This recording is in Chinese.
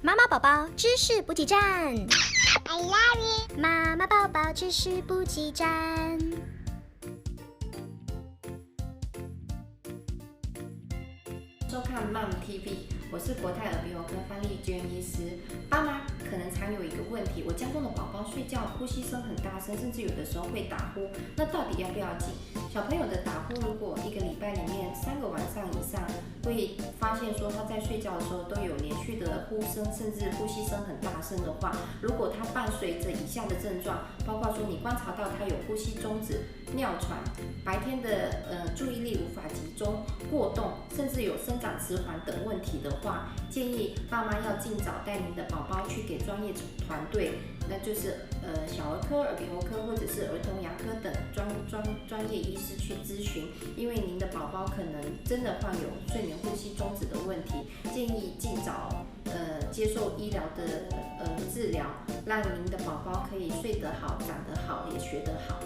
妈妈宝宝知识补给站 I love you。妈妈宝宝知识补给站。收看 Mom TV， 我是国泰耳鼻喉科范丽娟医师。爸妈可能常有一个问题，我家中的宝宝睡觉呼吸声很大声，甚至有的时候会打呼，那到底要不要紧？小朋友的打呼，如果一个礼拜里面3个晚上以上，会发现说他在睡觉的时候都有连续的呼声，甚至呼吸声很大声的话，如果他伴随着以下的症状，包括说你观察到他有呼吸中止、尿喘，白天的注意力无法集中、过动，甚至有生长迟缓等问题的话，建议爸妈要尽早带您的宝宝去给专业团队，那就是小儿科、耳鼻喉科或者是儿童牙科等专业医师去咨询，因为您的宝宝可能真的患有睡眠呼吸中止的问题，建议尽早接受医疗的治疗，让您的宝宝可以睡得好、长得好，也学得好。